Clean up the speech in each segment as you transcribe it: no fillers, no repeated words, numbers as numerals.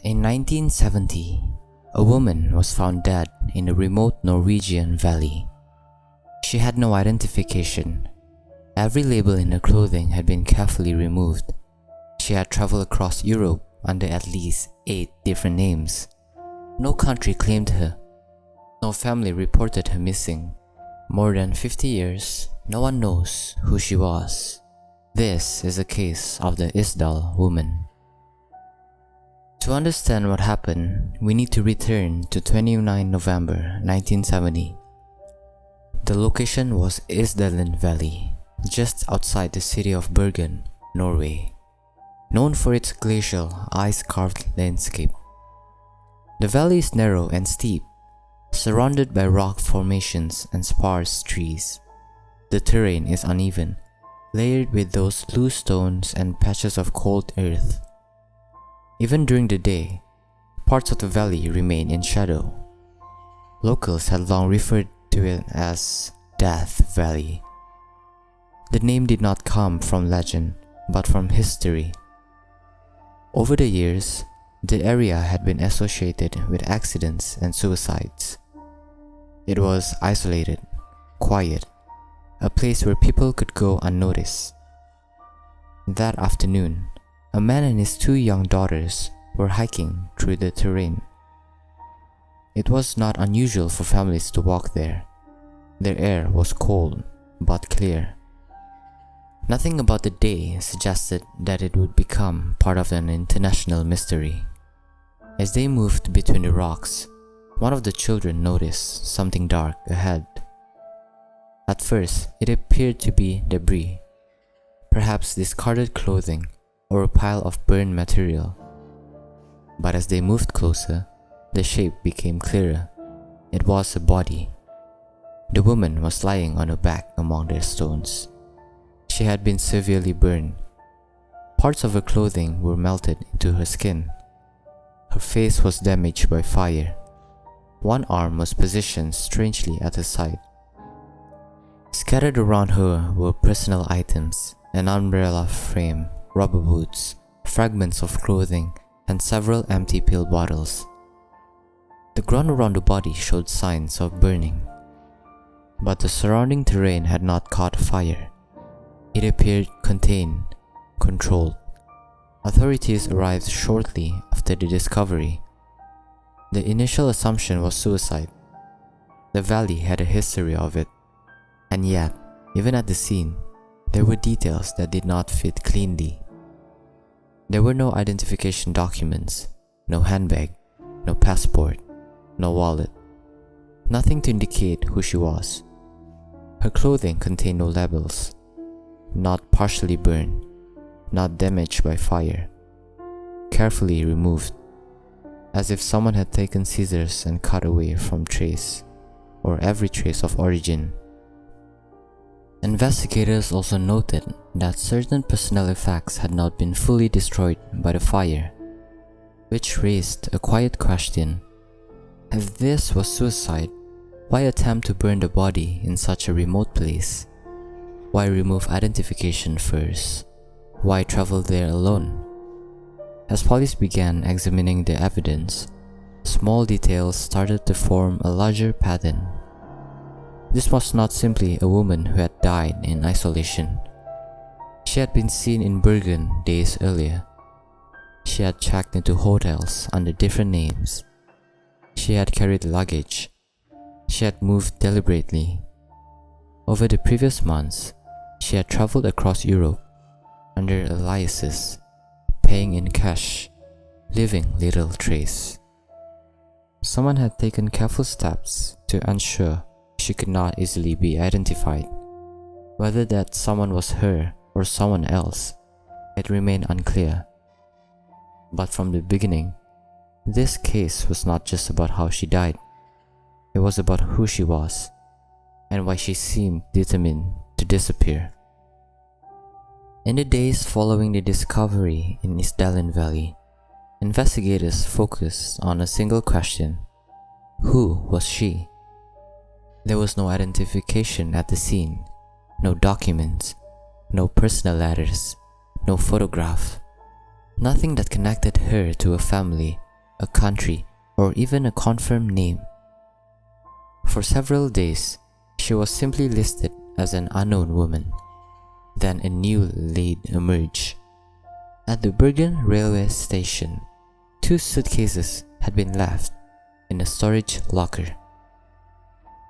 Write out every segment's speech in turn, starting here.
In 1970, a woman was found dead in a remote Norwegian valley. She had no identification. Every label in her clothing had been carefully removed. She had traveled across Europe under at least 8 different names. No country claimed her. No family reported her missing. More than 50 years, no one knows who she was. This is the case of the Isdal Woman. To understand what happened, we need to return to 29 November 1970. The location was Isdalen Valley, just outside the city of Bergen, Norway, known for its glacial, ice-carved landscape. The valley is narrow and steep, surrounded by rock formations and sparse trees. The terrain is uneven, layered with those loose stones and patches of cold earth. Even during the day, parts of the valley remain in shadow. Locals had long referred to it as Death Valley. The name did not come from legend, but from history. Over the years, the area had been associated with accidents and suicides. It was isolated, quiet, a place where people could go unnoticed. That afternoon, a man and his 2 young daughters were hiking through the terrain. It was not unusual for families to walk there. Their air was cold but clear. Nothing about the day suggested that it would become part of an international mystery. As they moved between the rocks, one of the children noticed something dark ahead. At first, it appeared to be debris, perhaps discarded clothing or a pile of burned material. But as they moved closer, the shape became clearer. It was a body. The woman was lying on her back among the stones. She had been severely burned. Parts of her clothing were melted into her skin. Her face was damaged by fire. One arm was positioned strangely at her side. Scattered around her were personal items, an umbrella frame, rubber boots, fragments of clothing, and several empty pill bottles. The ground around the body showed signs of burning. But the surrounding terrain had not caught fire. It appeared contained, controlled. Authorities arrived shortly after the discovery. The initial assumption was suicide. The valley had a history of it. And yet, even at the scene, there were details that did not fit cleanly. There were no identification documents, no handbag, no passport, no wallet. Nothing to indicate who she was. Her clothing contained no labels. Not partially burned, not damaged by fire. Carefully removed, as if someone had taken scissors and cut away from trace, or every trace of origin. Investigators also noted that certain personnel effects had not been fully destroyed by the fire, which raised a quiet question. If this was suicide, why attempt to burn the body in such a remote place? Why remove identification first? Why travel there alone? As police began examining the evidence, small details started to form a larger pattern. This was not simply a woman who had died in isolation. She had been seen in Bergen days earlier. She had checked into hotels under different names. She had carried luggage. She had moved deliberately. Over the previous months, she had traveled across Europe under aliases, paying in cash, leaving little trace. Someone had taken careful steps to ensure she could not easily be identified. Whether that someone was her or someone else, it remained unclear. But from the beginning, this case was not just about how she died. It was about who she was, and why she seemed determined to disappear. In the days following the discovery in Isdalen Valley, investigators focused on a single question: who was she? There was no identification at the scene, no documents, no personal letters, no photograph. Nothing that connected her to a family a country, or even a confirmed name. For several days, she was simply listed as an unknown woman. Then a new lead emerged. At the Bergen railway station, 2 suitcases had been left in a storage locker.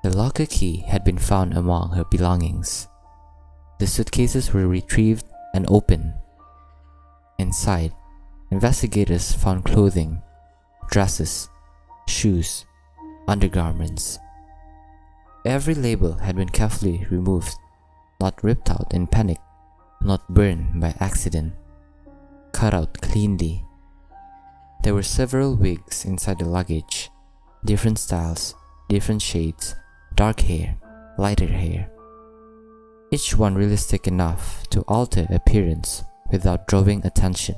The locker key had been found among her belongings. The suitcases were retrieved and opened. Inside, investigators found clothing, dresses, shoes, undergarments. Every label had been carefully removed, not ripped out in panic, not burned by accident, cut out cleanly. There were several wigs inside the luggage, different styles, different shades, dark hair, lighter hair. Each one realistic enough to alter appearance without drawing attention.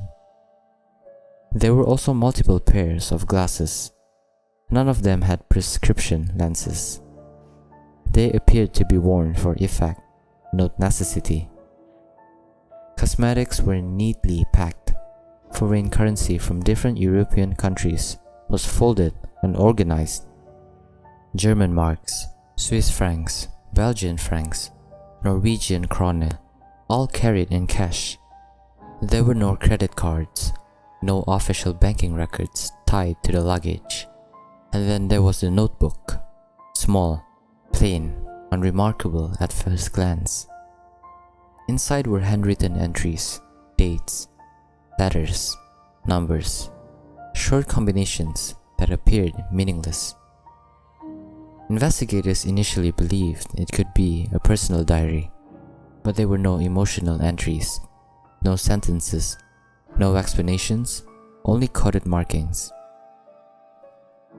There were also multiple pairs of glasses. None of them had prescription lenses. They appeared to be worn for effect, not necessity. Cosmetics were neatly packed. Foreign currency from different European countries was folded and organized. German marks, Swiss francs, Belgian francs, Norwegian krone, all carried in cash. There were no credit cards, no official banking records tied to the luggage. And then there was the notebook, small, plain, unremarkable at first glance. Inside were handwritten entries, dates, letters, numbers, short combinations that appeared meaningless. Investigators initially believed it could be a personal diary, but there were no emotional entries, no sentences, no explanations, only coded markings.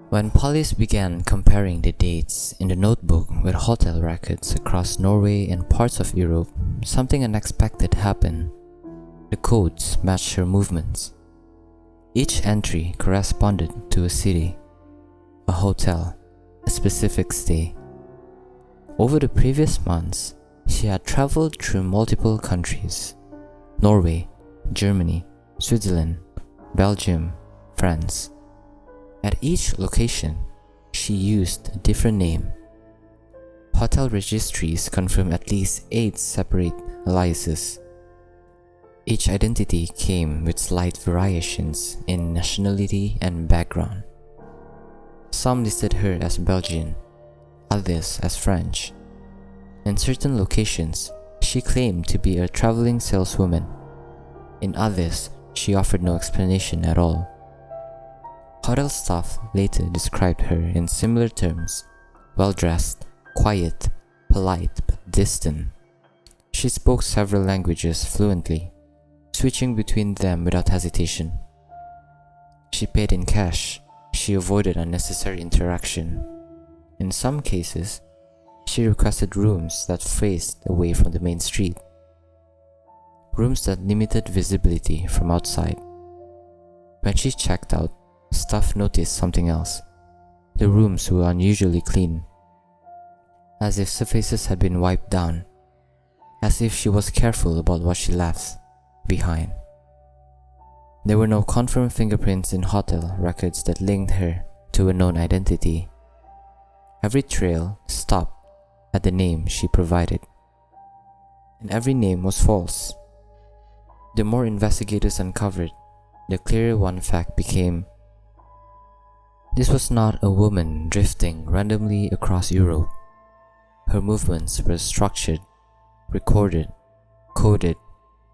When police began comparing the dates in the notebook with hotel records across Norway and parts of Europe, something unexpected happened. The codes matched her movements. Each entry corresponded to a city, a hotel, a specific stay. Over the previous months, she had traveled through multiple countries: Norway, Germany, Switzerland, Belgium, France. At each location, she used a different name. Hotel registries confirmed at least 8 separate aliases. Each identity came with slight variations in nationality and background. Some listed her as Belgian, others as French. In certain locations, she claimed to be a traveling saleswoman. In others, she offered no explanation at all. Hotel staff later described her in similar terms: well-dressed, quiet, polite but distant. She spoke several languages fluently, switching between them without hesitation. She paid in cash. She avoided unnecessary interaction. In some cases, she requested rooms that faced away from the main street, rooms that limited visibility from outside. When she checked out, staff noticed something else. The rooms were unusually clean, as if surfaces had been wiped down, as if she was careful about what she left behind. There were no confirmed fingerprints in hotel records that linked her to a known identity. Every trail stopped at the name she provided, and every name was false. The more investigators uncovered, the clearer one fact became: this was not a woman drifting randomly across Europe. Her movements were structured, recorded, coded,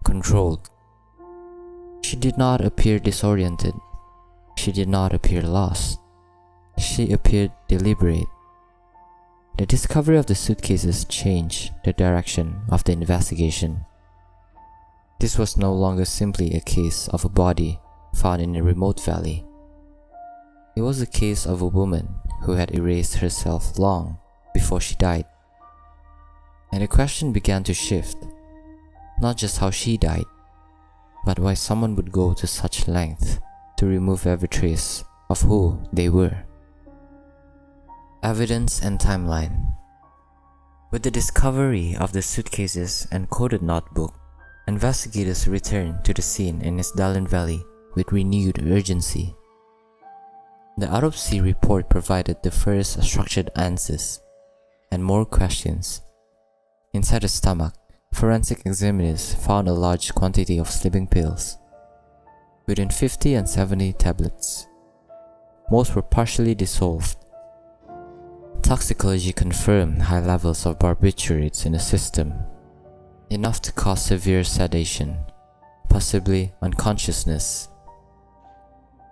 controlled. She did not appear disoriented. She did not appear lost. She appeared deliberate. The discovery of the suitcases changed the direction of the investigation. This was no longer simply a case of a body found in a remote valley. It was a case of a woman who had erased herself long before she died. And the question began to shift, not just how she died, but why someone would go to such length to remove every trace of who they were. Evidence and timeline. With the discovery of the suitcases and coded notebook, investigators returned to the scene in Isdal Valley with renewed urgency. The autopsy report provided the first structured answers and more questions. Inside the stomach, forensic examiners found a large quantity of sleeping pills, between 50 and 70 tablets. Most were partially dissolved. Toxicology confirmed high levels of barbiturates in the system, enough to cause severe sedation, possibly unconsciousness.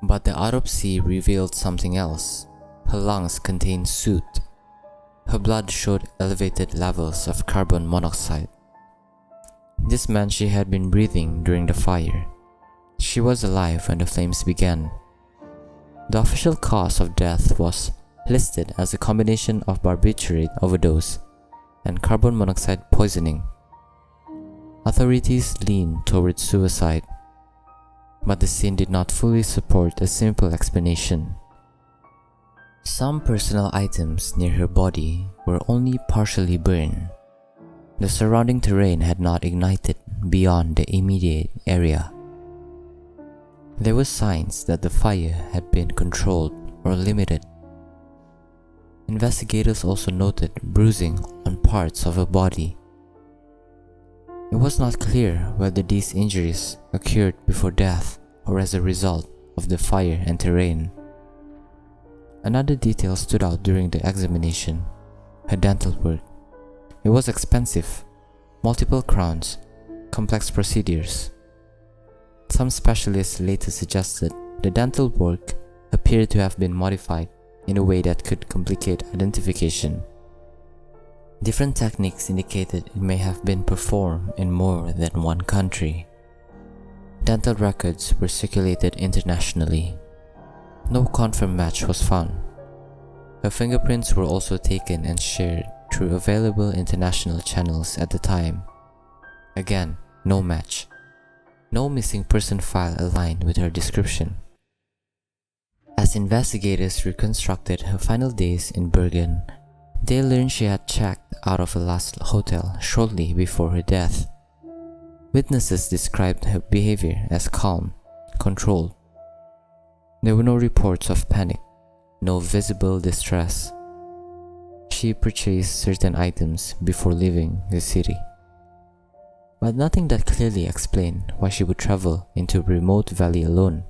But the autopsy revealed something else. Her lungs contained soot. Her blood showed elevated levels of carbon monoxide. This meant she had been breathing during the fire. She was alive when the flames began. The official cause of death was listed as a combination of barbiturate overdose and carbon monoxide poisoning. Authorities leaned towards suicide, but the scene did not fully support a simple explanation. Some personal items near her body were only partially burned. The surrounding terrain had not ignited beyond the immediate area. There were signs that the fire had been controlled or limited. Investigators also noted bruising on parts of her body. It was not clear whether these injuries occurred before death or as a result of the fire and terrain. Another detail stood out during the examination: her dental work. It was expensive, multiple crowns, complex procedures. Some specialists later suggested the dental work appeared to have been modified in a way that could complicate identification. Different techniques indicated it may have been performed in more than one country. Dental records were circulated internationally. No confirmed match was found. Her fingerprints were also taken and shared through available international channels at the time. Again, no match. No missing person file aligned with her description. As investigators reconstructed her final days in Bergen, they learned she had checked out of a last hotel shortly before her death. Witnesses described her behavior as calm, controlled. There were no reports of panic, no visible distress. She purchased certain items before leaving the city, but nothing that clearly explained why she would travel into a remote valley alone.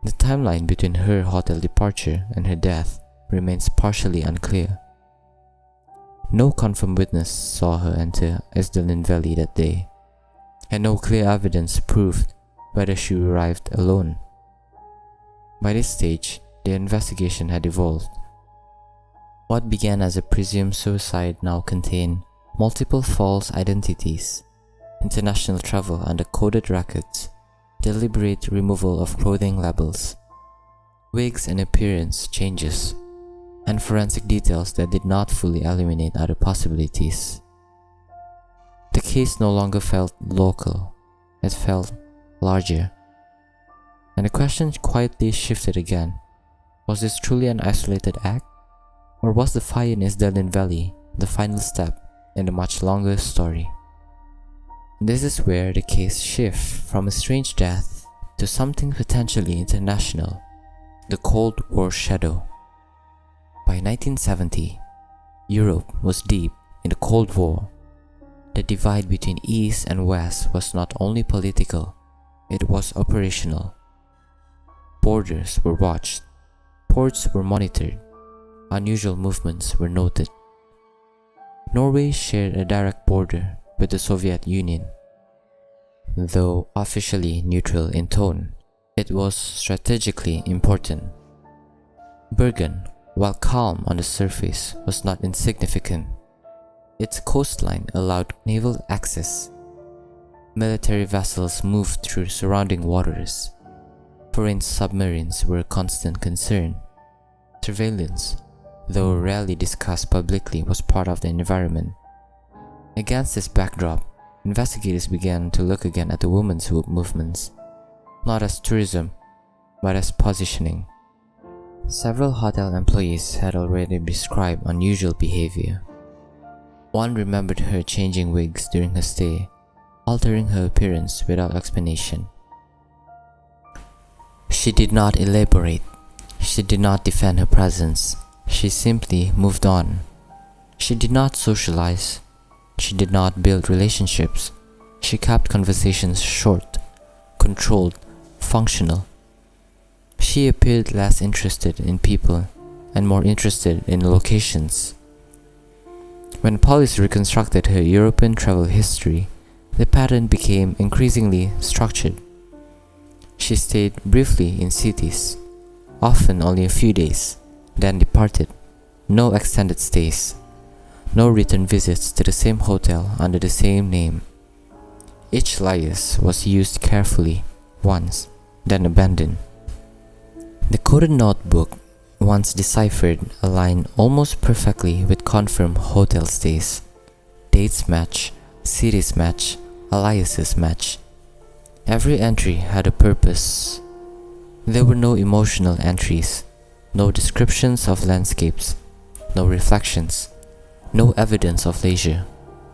The timeline between her hotel departure and her death remains partially unclear. No confirmed witness saw her enter Isdal Valley that day, and no clear evidence proved whether she arrived alone. By this stage, the investigation had evolved. What began as a presumed suicide now contained multiple false identities, international travel under coded records, deliberate removal of clothing labels, wigs and appearance changes, and forensic details that did not fully eliminate other possibilities. The case no longer felt local, it felt larger. And the question quietly shifted again. Was this truly an isolated act? Or was the fire in Isdal Valley the final step in a much longer story? This is where the case shifts from a strange death to something potentially international: the Cold War shadow. By 1970, Europe was deep in the Cold War. The divide between East and West was not only political, it was operational. Borders were watched, ports were monitored, unusual movements were noted. Norway shared a direct border with the Soviet Union. Though officially neutral in tone, it was strategically important. Bergen, while calm on the surface, was not insignificant. Its coastline allowed naval access. Military vessels moved through surrounding waters. Foreign submarines were a constant concern. Surveillance, though rarely discussed publicly, was part of the environment. Against this backdrop, investigators began to look again at the women's movements, not as tourism, but as positioning. Several hotel employees had already described unusual behavior. One remembered her changing wigs during her stay, altering her appearance without explanation. She did not elaborate, She did not defend her presence. She simply moved on. She did not socialize. She did not build relationships. She kept conversations short, controlled, functional. She appeared less interested in people and more interested in locations. When police reconstructed her European travel history, the pattern became increasingly structured. She stayed briefly in cities, often only a few days, then departed. No extended stays. No return visits to the same hotel under the same name. Each alias was used carefully once, then abandoned. The coded notebook, once deciphered, aligned almost perfectly with confirmed hotel stays. Dates match, cities match, aliases match. Every entry had a purpose. There were no emotional entries, no descriptions of landscapes, no reflections, no evidence of leisure,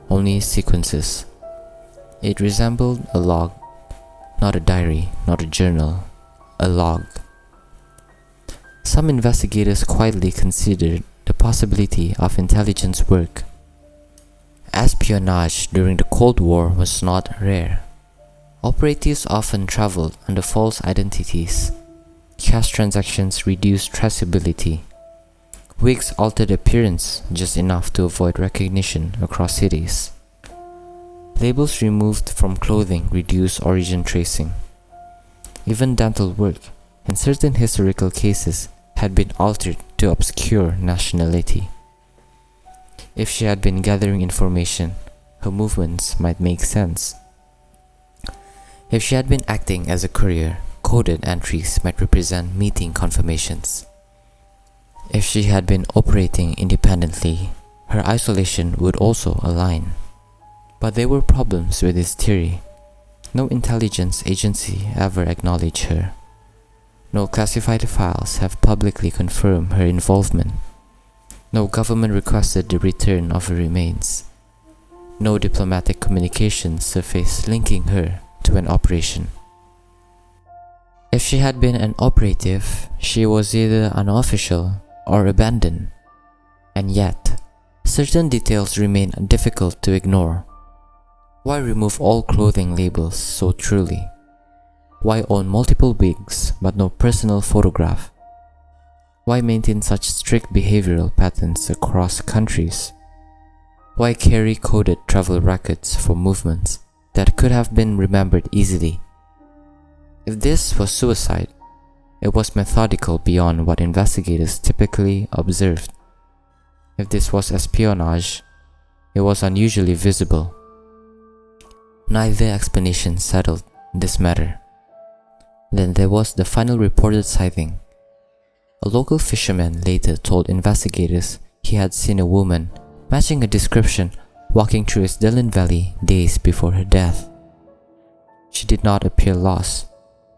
only sequences. It resembled a log, not a diary, not a journal, a log. Some investigators quietly considered the possibility of intelligence work. Espionage during the Cold War was not rare. Operatives often traveled under false identities. Cash transactions reduced traceability. Wigs altered appearance just enough to avoid recognition across cities. Labels removed from clothing reduced origin tracing. Even dental work, in certain historical cases, had been altered to obscure nationality. If she had been gathering information, her movements might make sense. If she had been acting as a courier, coded entries might represent meeting confirmations. If she had been operating independently, her isolation would also align. But there were problems with this theory. No intelligence agency ever acknowledged her. No classified files have publicly confirmed her involvement. No government requested the return of her remains. No diplomatic communication surfaced linking her to an operation. If she had been an operative, she was either unofficial or abandoned. And yet, certain details remain difficult to ignore. Why remove all clothing labels so truly? Why own multiple wigs but no personal photograph? Why maintain such strict behavioral patterns across countries? Why carry coded travel records for movements that could have been remembered easily? If this was suicide, it was methodical beyond what investigators typically observed. If this was espionage, it was unusually visible. Neither explanation settled this matter. Then there was the final reported sighting. A local fisherman later told investigators he had seen a woman matching a description walking through Isdal Valley days before her death. She did not appear lost.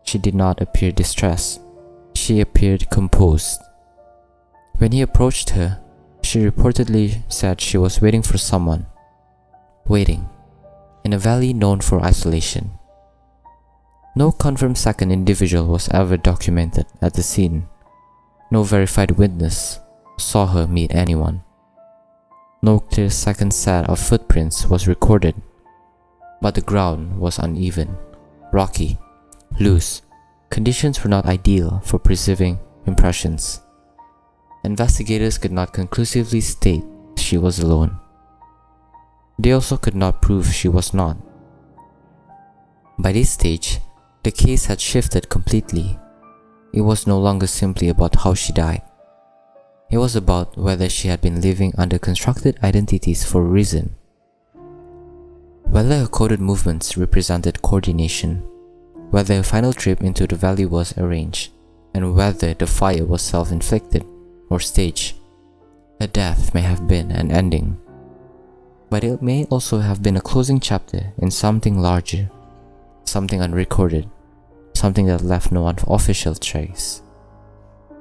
She did not appear distressed. She appeared composed. When he approached her, she reportedly said she was waiting for someone. Waiting. In a valley known for isolation. No confirmed second individual was ever documented at the scene. No verified witness saw her meet anyone. No clear second set of footprints was recorded, but the ground was uneven, rocky, loose. Conditions were not ideal for preserving impressions. Investigators could not conclusively state she was alone. They also could not prove she was not. By this stage, the case had shifted completely. It was no longer simply about how she died. It was about whether she had been living under constructed identities for a reason. Whether her coded movements represented coordination, whether her final trip into the valley was arranged, and whether the fire was self-inflicted or staged. Her death may have been an ending, but it may also have been a closing chapter in something larger, something unrecorded, something that left no official trace.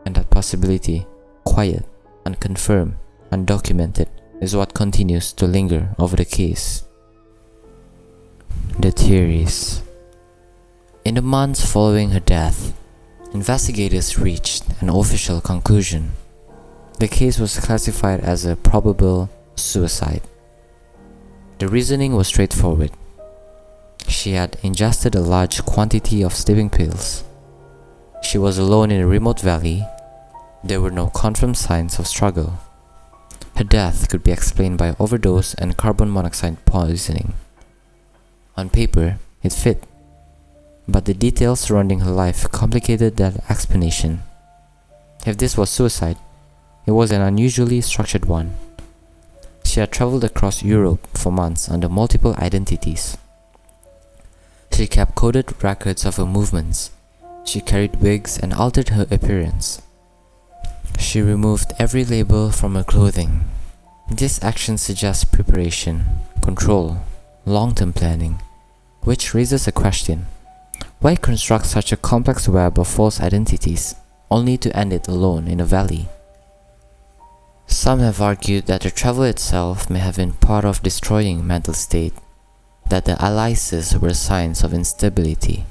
And that possibility, quiet, unconfirmed, undocumented, is what continues to linger over the case. The theories. In the months following her death, Investigators reached an official conclusion. The case was classified as a probable suicide. The reasoning was straightforward. She had ingested a large quantity of sleeping pills. She was alone in a remote valley. There were no confirmed signs of struggle. Her death could be explained by overdose and carbon monoxide poisoning. On paper, it fit, but the details surrounding her life complicated that explanation. If this was suicide, it was an unusually structured one. She had traveled across Europe for months under multiple identities. She kept coded records of her movements. She carried wigs and altered her appearance. She removed every label from her clothing. This action suggests preparation, control, long-term planning, which raises a question. Why construct such a complex web of false identities, only to end it alone in a valley? Some have argued that the travel itself may have been part of destroying mental state, that the aliases were signs of instability,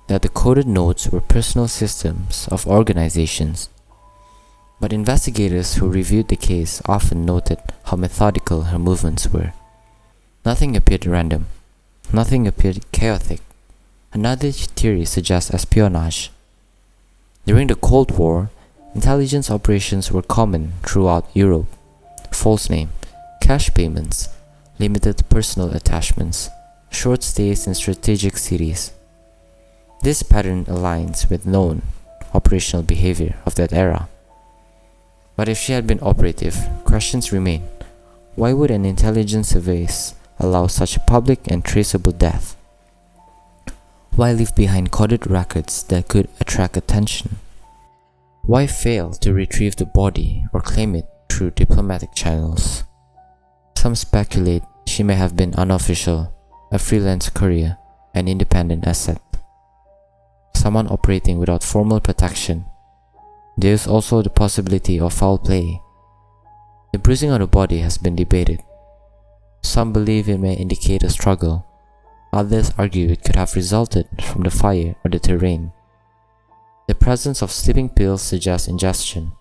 that the coded notes were personal systems of organizations. But investigators who reviewed the case often noted how methodical her movements were. Nothing appeared random. Nothing appeared chaotic. Another theory suggests espionage. During the Cold War, intelligence operations were common throughout Europe. False name, cash payments, limited personal attachments, short stays in strategic cities. This pattern aligns with known operational behavior of that era. But if she had been operative, questions remain. Why would an intelligence service allow such a public and traceable death? Why leave behind coded records that could attract attention? Why fail to retrieve the body or claim it through diplomatic channels? Some speculate she may have been unofficial, a freelance courier, an independent asset, someone operating without formal protection. There is also the possibility of foul play. The bruising on the body has been debated. Some believe it may indicate a struggle. Others argue it could have resulted from the fire or the terrain. The presence of sleeping pills suggests ingestion,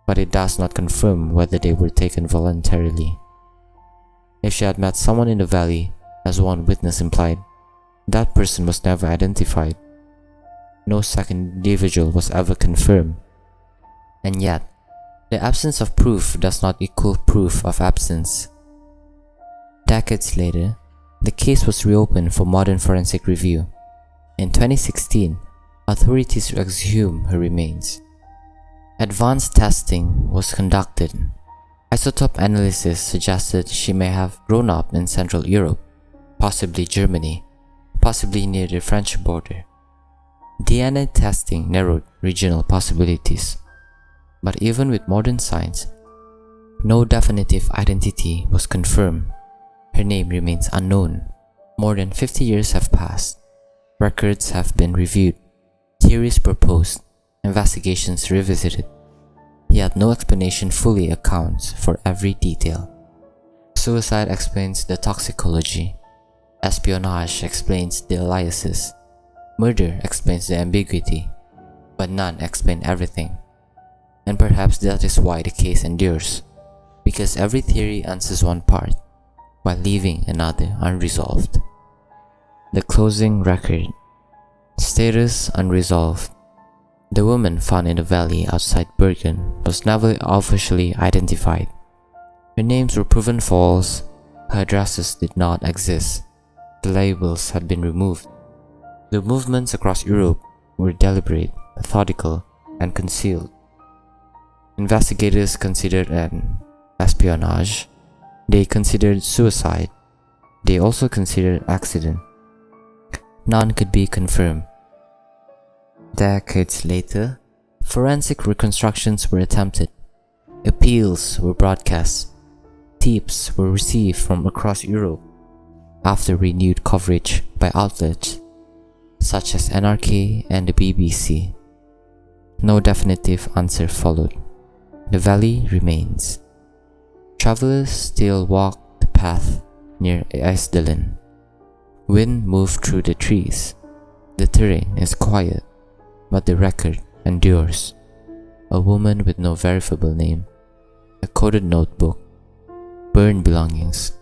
but it does not confirm whether they were taken voluntarily. If she had met someone in the valley, as one witness implied, that person was never identified. No second individual was ever confirmed. And yet, the absence of proof does not equal proof of absence. Decades later, the case was reopened for modern forensic review. In 2016, authorities exhumed her remains. Advanced testing was conducted. Isotope analysis suggested she may have grown up in Central Europe, possibly Germany, possibly near the French border. DNA testing narrowed regional possibilities. But even with modern science, no definitive identity was confirmed. Her name remains unknown. More than 50 years have passed. Records have been reviewed, theories proposed, investigations revisited. Yet no explanation fully accounts for every detail. Suicide explains the toxicology. Espionage explains the aliases. Murder explains the ambiguity. But none explain everything. And perhaps that is why the case endures, because every theory answers one part, while leaving another unresolved. The closing record. Status unresolved. The woman found in the valley outside Bergen was never officially identified. Her names were proven false, her addresses did not exist, the labels had been removed. The movements across Europe were deliberate, methodical, and concealed. Investigators considered an espionage. They considered suicide. They also considered accident. None could be confirmed. Decades later, forensic reconstructions were attempted. Appeals were broadcast. Tips were received from across Europe. After renewed coverage by outlets such as NRK and the BBC, no definitive answer followed. The valley remains. Travelers still walk the path near Isdal. Wind moved through the trees. The terrain is quiet. but the record endures. A woman with no verifiable name, a coded notebook, burned belongings,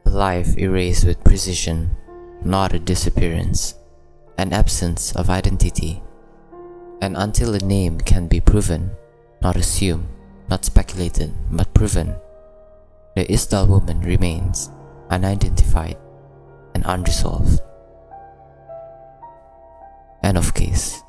a life erased with precision, not a disappearance, an absence of identity. And until a name can be proven, not assumed, not speculated, but proven, the Isdal woman remains unidentified and unresolved. End of case.